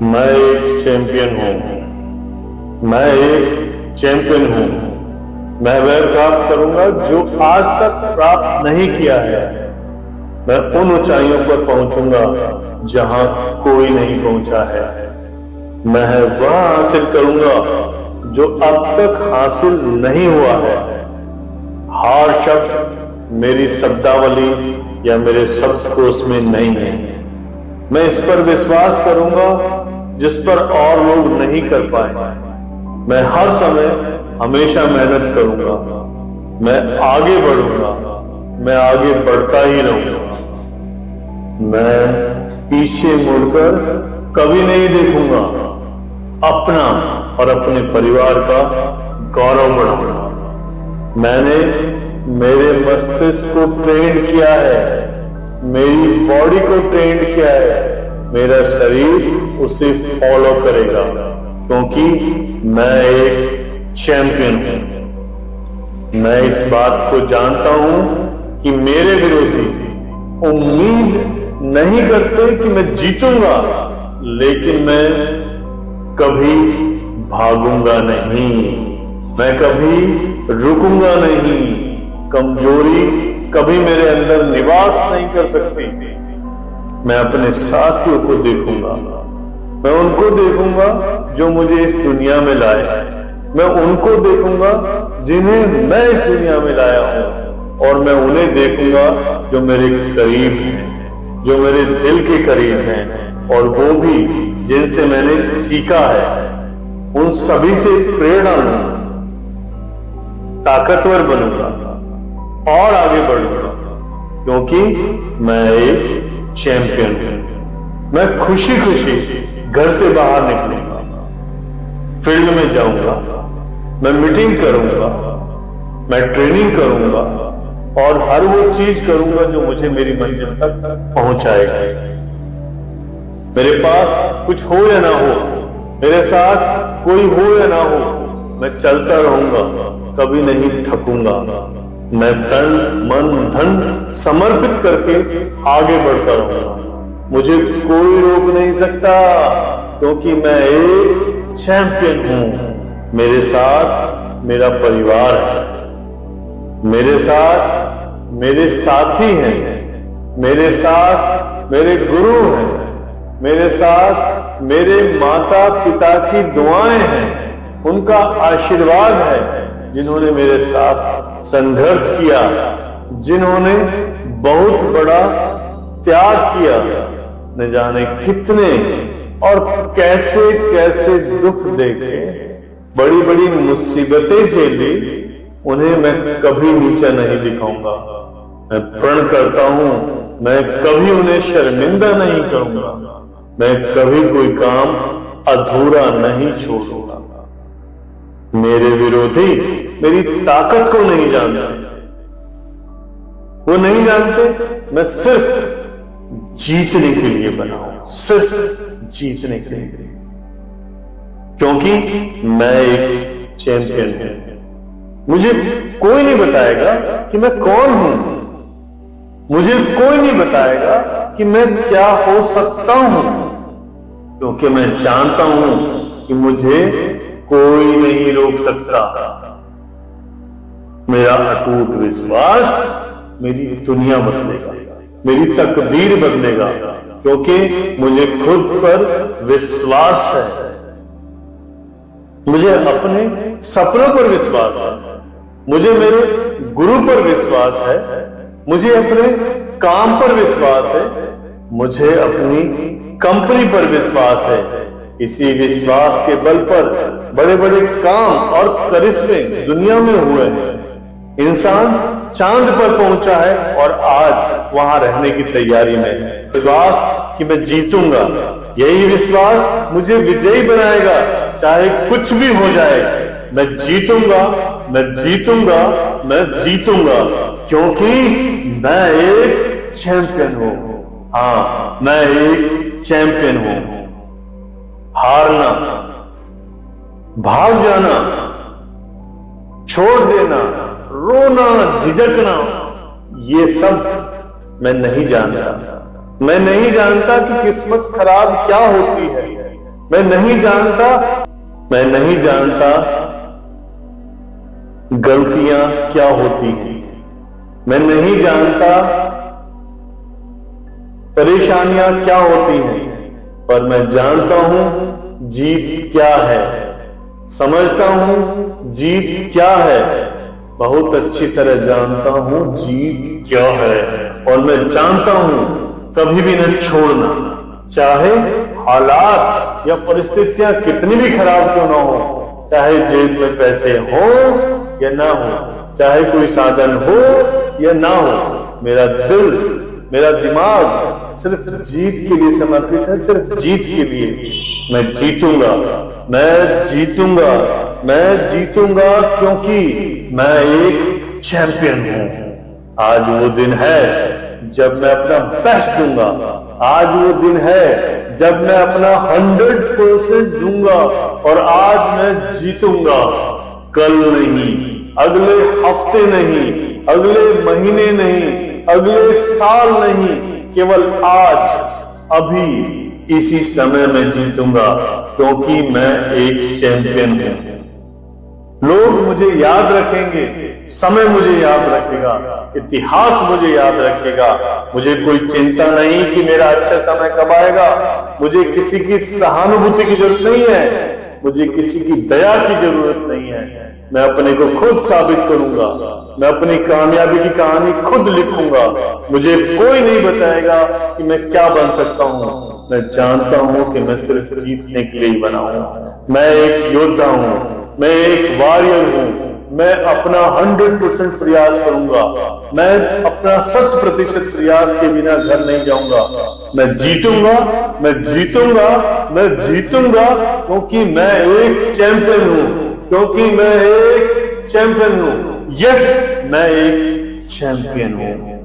मैं एक चैंपियन हूं। मैं एक चैंपियन हूं। मैं वह प्राप्त करूंगा जो आज तक प्राप्त नहीं किया है। मैं उन ऊंचाइयों पर पहुंचूंगा जहां कोई नहीं पहुंचा है। मैं वह हासिल करूंगा जो अब तक हासिल नहीं हुआ है। हार शब्द मेरी शब्दावली या मेरे शब्दकोश में नहीं है। मैं इस पर विश्वास करूंगा जिस पर और लोग नहीं कर पाए। मैं हर समय हमेशा मेहनत करूंगा। मैं आगे बढ़ूंगा। मैं आगे बढ़ता ही रहूंगा। मैं पीछे मुड़कर कभी नहीं देखूंगा। अपना और अपने परिवार का गौरव बढ़ाऊंगा। मैंने मेरे मस्तिष्क को ट्रेन किया है। मेरी बॉडी को ट्रेन किया है। मेरा शरीर उसे फॉलो करेगा क्योंकि मैं एक चैंपियन हूं। मैं इस बात को जानता हूं कि मेरे विरोधी उम्मीद नहीं करते कि मैं जीतूंगा, लेकिन मैं कभी भागूंगा नहीं। मैं कभी रुकूंगा नहीं। कमजोरी कभी मेरे अंदर निवास नहीं कर सकती। मैं अपने साथियों को देखूंगा। मैं उनको देखूंगा जो मुझे इस दुनिया में लाए। मैं उनको देखूंगा जिन्हें मैं इस दुनिया में लाया हूं, और मैं उन्हें देखूंगा जो मेरे करीब हैं, जो मेरे दिल के करीब हैं, और वो भी जिनसे मैंने सीखा है। उन सभी से प्रेरणा लूंगा, ताकतवर बनूंगा और आगे बढ़ूंगा, क्योंकि मैं एक चैंपियन हूं। मैं खुशी खुशी घर से बाहर निकलूंगा, फील्ड में जाऊंगा, मैं मीटिंग करूंगा, मैं ट्रेनिंग करूंगा और हर वो चीज करूंगा जो मुझे मेरी मंजिल तक पहुंचाएगा। मेरे पास कुछ हो या ना हो, मेरे साथ कोई हो या ना हो, मैं चलता रहूंगा, कभी नहीं थकूंगा। मैं तन मन धन समर्पित करके आगे बढ़ता रहूंगा। मुझे कोई रोक नहीं सकता, क्योंकि मैं एक चैंपियन हूं। मेरे साथ मेरा परिवार है। मेरे साथ मेरे साथी हैं। मेरे साथ मेरे गुरु हैं। मेरे साथ मेरे माता पिता की दुआएं हैं। उनका आशीर्वाद है, जिन्होंने मेरे साथ संघर्ष किया, जिन्होंने बहुत बड़ा त्याग किया, न जाने कितने और कैसे कैसे दुख देखे, बड़ी बड़ी मुसीबतें झेली। उन्हें मैं कभी नीचा नहीं दिखाऊंगा। मैं प्रण करता हूं, मैं कभी उन्हें शर्मिंदा नहीं करूंगा। मैं कभी कोई काम अधूरा नहीं छोड़ूंगा। मेरे विरोधी मेरी ताकत को नहीं जानते। वो नहीं जानते मैं सिर्फ जीतने के लिए बना हूं, सिर्फ जीतने के लिए, क्योंकि मैं एक चैंपियन हूं। मुझे कोई नहीं बताएगा कि मैं कौन हूं। मुझे कोई नहीं बताएगा कि मैं क्या हो सकता हूं, क्योंकि मैं जानता हूं कि मुझे कोई नहीं रोक सकता। मेरा अटूट विश्वास मेरी दुनिया बदलेगा, मेरी तकदीर बदलेगा, क्योंकि मुझे खुद पर विश्वास है। मुझे अपने सपनों पर विश्वास है। मुझे मेरे गुरु पर विश्वास है। मुझे अपने काम पर विश्वास है। मुझे अपनी कंपनी पर विश्वास है। इसी विश्वास के बल पर बड़े बड़े काम और करिश्मे दुनिया में हुए हैं। इंसान चांद पर पहुंचा है और आज वहां रहने की तैयारी में है। विश्वास कि मैं जीतूंगा, यही विश्वास मुझे विजयी बनाएगा। चाहे कुछ भी हो जाए, मैं जीतूंगा, मैं जीतूंगा, मैं जीतूंगा, क्योंकि मैं एक चैंपियन हूं। हाँ, मैं एक चैंपियन हूं। हारना, भाग जाना, छोड़ देना, रोना, झिझकना, ये सब मैं नहीं जानता। मैं नहीं जानता कि किस्मत खराब क्या होती है। मैं नहीं जानता गलतियां क्या होती हैं। मैं नहीं जानता परेशानियां क्या होती हैं, पर मैं जानता हूं जीत क्या है। समझता हूं जीत क्या है, बहुत अच्छी तरह जानता हूं जीत क्या है। और मैं जानता हूं कभी भी न छोड़ना, चाहे हालात या परिस्थितियां कितनी भी खराब क्यों ना हो, चाहे जेब में पैसे हो या ना हो, चाहे कोई साधन हो या ना हो, मेरा दिल, मेरा दिमाग सिर्फ जीत के लिए समर्पित है, सिर्फ जीत के लिए। मैं जीतूंगा, मैं जीतूंगा, मैं जीतूंगा, क्योंकि मैं एक चैंपियन हूं। आज वो दिन है जब मैं अपना बेस्ट दूंगा। आज वो दिन है जब मैं अपना 100% दूंगा। और आज मैं जीतूंगा, कल नहीं, अगले हफ्ते नहीं, अगले महीने नहीं, अगले साल नहीं, केवल आज, अभी, इसी समय में जीतूंगा, क्योंकि मैं एक चैंपियन हूं। लोग मुझे याद रखेंगे, समय मुझे याद रखेगा, इतिहास मुझे याद रखेगा। मुझे कोई चिंता नहीं कि मेरा अच्छा समय कब आएगा। मुझे किसी की सहानुभूति की जरूरत नहीं है, मुझे किसी की दया की जरूरत नहीं है। मैं अपने को खुद साबित करूंगा, मैं अपनी कामयाबी की कहानी खुद लिखूंगा। मुझे कोई नहीं बताएगा कि मैं क्या बन सकता हूं। मैं जानता हूं कि मैं सिर्फ जीतने के लिए ही बना हूं। मैं एक योद्धा हूं, मैं एक वॉरियर हूं। मैं अपना 100% प्रयास करूंगा। मैं अपना 100% प्रयास के बिना घर नहीं जाऊंगा। मैं जीतूंगा, मैं जीतूंगा, मैं जीतूंगा, क्योंकि मैं एक चैंपियन हूं, क्योंकि मैं एक चैंपियन हूं। यस, मैं एक चैंपियन हूं।